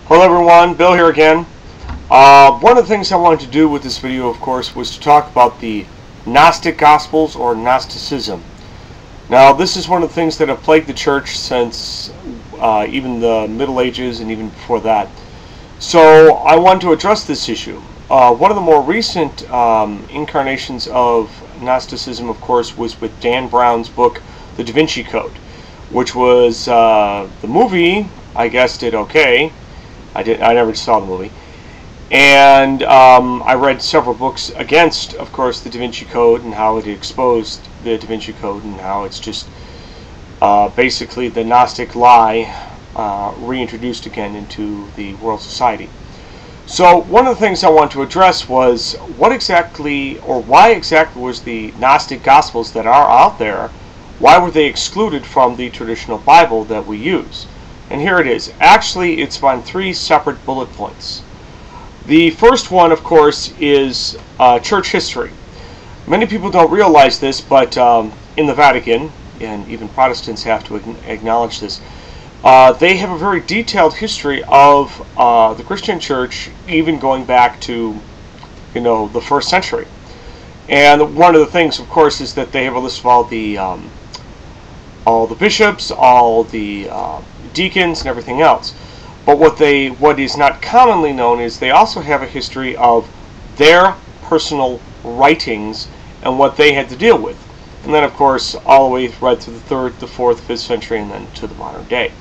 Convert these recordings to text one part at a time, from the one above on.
Hello everyone, Bill here again. One of the things I wanted to do with this video, of course, was to talk about the Gnostic Gospels or Gnosticism. Now, this is one of the things that have plagued the church since even the Middle Ages and even before that. So I wanted to address this issue. One of the more recent incarnations of Gnosticism, of course, was with Dan Brown's book, The Da Vinci Code, which was the movie, I guess, did okay. I never saw the movie. And I read several books against, of course, the Da Vinci Code and how it exposed the Da Vinci Code and how it's just basically the Gnostic lie reintroduced again into the world society. So one of the things I want to address was what exactly, or why exactly was the Gnostic Gospels that are out there, why were they excluded from the traditional Bible that we use? And here it is. Actually, it's on 3 separate bullet points. The first one, of course, is church history. Many people don't realize this, but in the Vatican, and even Protestants have to acknowledge this, they have a very detailed history of the Christian church, even going back to, the 1st century. And one of the things, of course, is that they have a list of all the bishops, all the deacons, and everything else. But what is not commonly known is they also have a history of their personal writings and what they had to deal with. And then, of course, all the way right through the 3rd, the 4th, 5th century, and then to the modern day.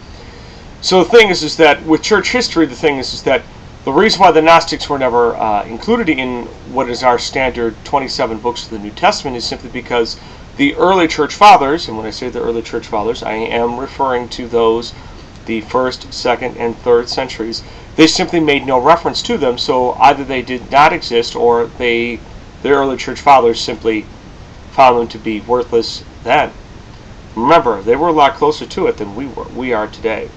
So the thing is that with church history, the thing is that the reason why the Gnostics were never included in what is our standard 27 books of the New Testament is simply because the early church fathers, and when I say the early church fathers, I am referring to those, the 1st, 2nd, and 3rd centuries, they simply made no reference to them, so either they did not exist or the early church fathers simply found them to be worthless then. Remember, they were a lot closer to it than we are today.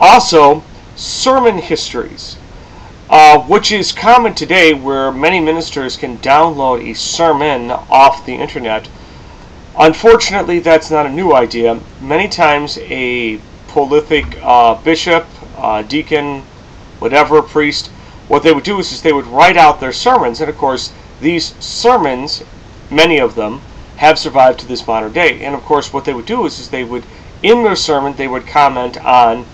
Also, sermon histories, which is common today where many ministers can download a sermon off the internet. Unfortunately, that's not a new idea. Many times a prolific bishop, deacon, whatever, priest, what they would do is they would write out their sermons, and of course these sermons, many of them, have survived to this modern day. And of course what they would do is they would, in their sermon, they would comment on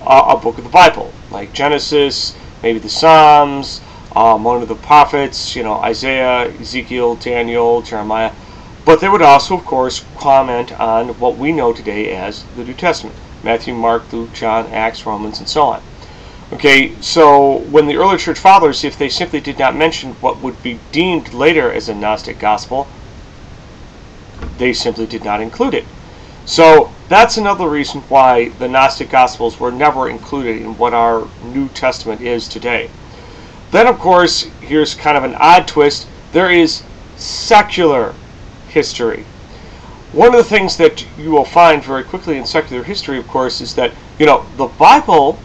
a book of the Bible, like Genesis, maybe the Psalms, one of the prophets, Isaiah, Ezekiel, Daniel, Jeremiah. But they would also, of course, comment on what we know today as the New Testament. Matthew, Mark, Luke, John, Acts, Romans, and so on. Okay, so when the early church fathers, if they simply did not mention what would be deemed later as a Gnostic gospel, they simply did not include it. So that's another reason why the Gnostic Gospels were never included in what our New Testament is today. Then, of course, here's kind of an odd twist. There is secular history. One of the things that you will find very quickly in secular history, of course, is that, the Bible,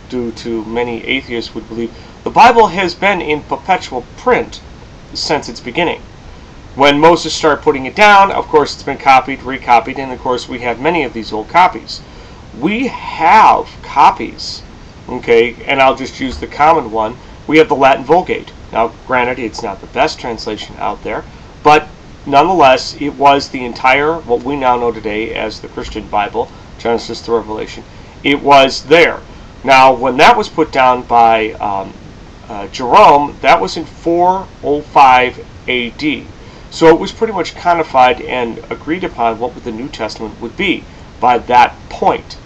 due to many atheists would believe, the Bible has been in perpetual print since its beginning. When Moses started putting it down, of course, it's been copied, recopied, and of course we have many of these old copies. We have copies, okay, and I'll just use the common one. We have the Latin Vulgate. Now, granted, it's not the best translation out there, but nonetheless, it was the entire, what we now know today as the Christian Bible, Genesis to Revelation. It was there. Now, when that was put down by Jerome, that was in 405 A.D., so it was pretty much codified and agreed upon what the New Testament would be by that point.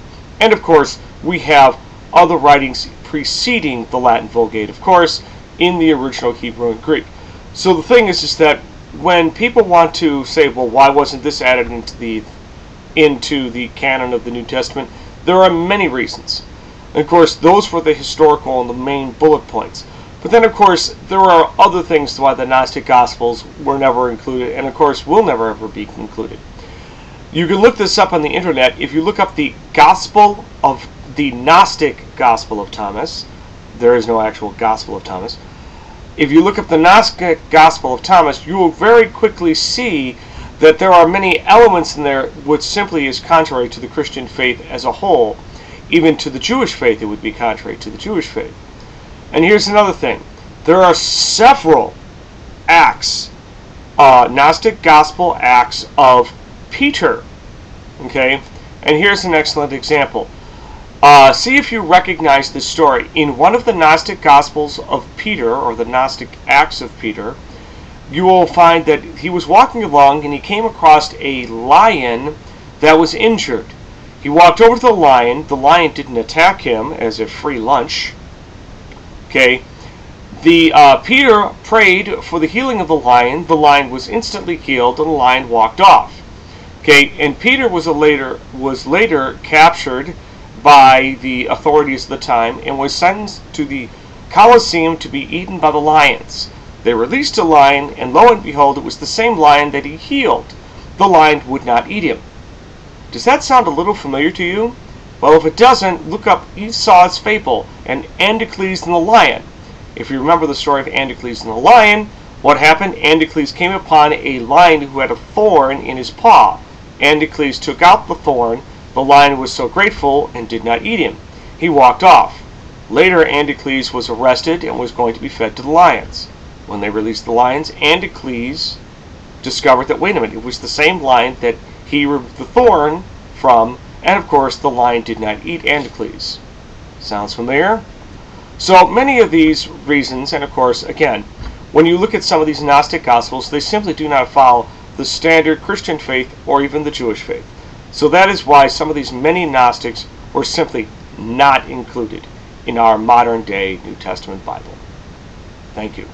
And of course, we have other writings preceding the Latin Vulgate, of course, in the original Hebrew and Greek. So the thing is that when people want to say, well, why wasn't this added into the canon of the New Testament, there are many reasons. And of course, those were the historical and the main bullet points. But then, of course, there are other things why the Gnostic Gospels were never included, and of course will never ever be included. You can look this up on the internet. If you look up the Gnostic Gospel of Thomas, there is no actual Gospel of Thomas. If you look up the Gnostic Gospel of Thomas, you will very quickly see that there are many elements in there which simply is contrary to the Christian faith as a whole. Even to the Jewish faith, it would be contrary to the Jewish faith. And here's another thing. There are several acts, Gnostic gospel acts of Peter. Okay? And here's an excellent example. See if you recognize this story. In one of the Gnostic Gospels of Peter, or the Gnostic Acts of Peter, you will find that he was walking along and he came across a lion that was injured. He walked over to the lion. The lion didn't attack him as a free lunch. Okay. Peter prayed for the healing of the lion. The lion was instantly healed and the lion walked off. Okay, and Peter was later captured by the authorities of the time and was sentenced to the Colosseum to be eaten by the lions. They released a lion, and lo and behold, it was the same lion that he healed. The lion would not eat him. Does that sound a little familiar to you? Well, if it doesn't, look up Esau's fable and Andocles and the lion. If you remember the story of Andocles and the lion, what happened? Andocles came upon a lion who had a thorn in his paw. Andocles took out the thorn. The lion was so grateful and did not eat him. He walked off. Later, Andocles was arrested and was going to be fed to the lions. When they released the lions, Andocles discovered that, wait a minute, it was the same lion that he removed the thorn from, and of course the lion did not eat Andocles. Sounds familiar? So many of these reasons, and of course, again, when you look at some of these Gnostic Gospels, they simply do not follow the standard Christian faith or even the Jewish faith. So that is why some of these many Gnostics were simply not included in our modern day New Testament Bible. Thank you.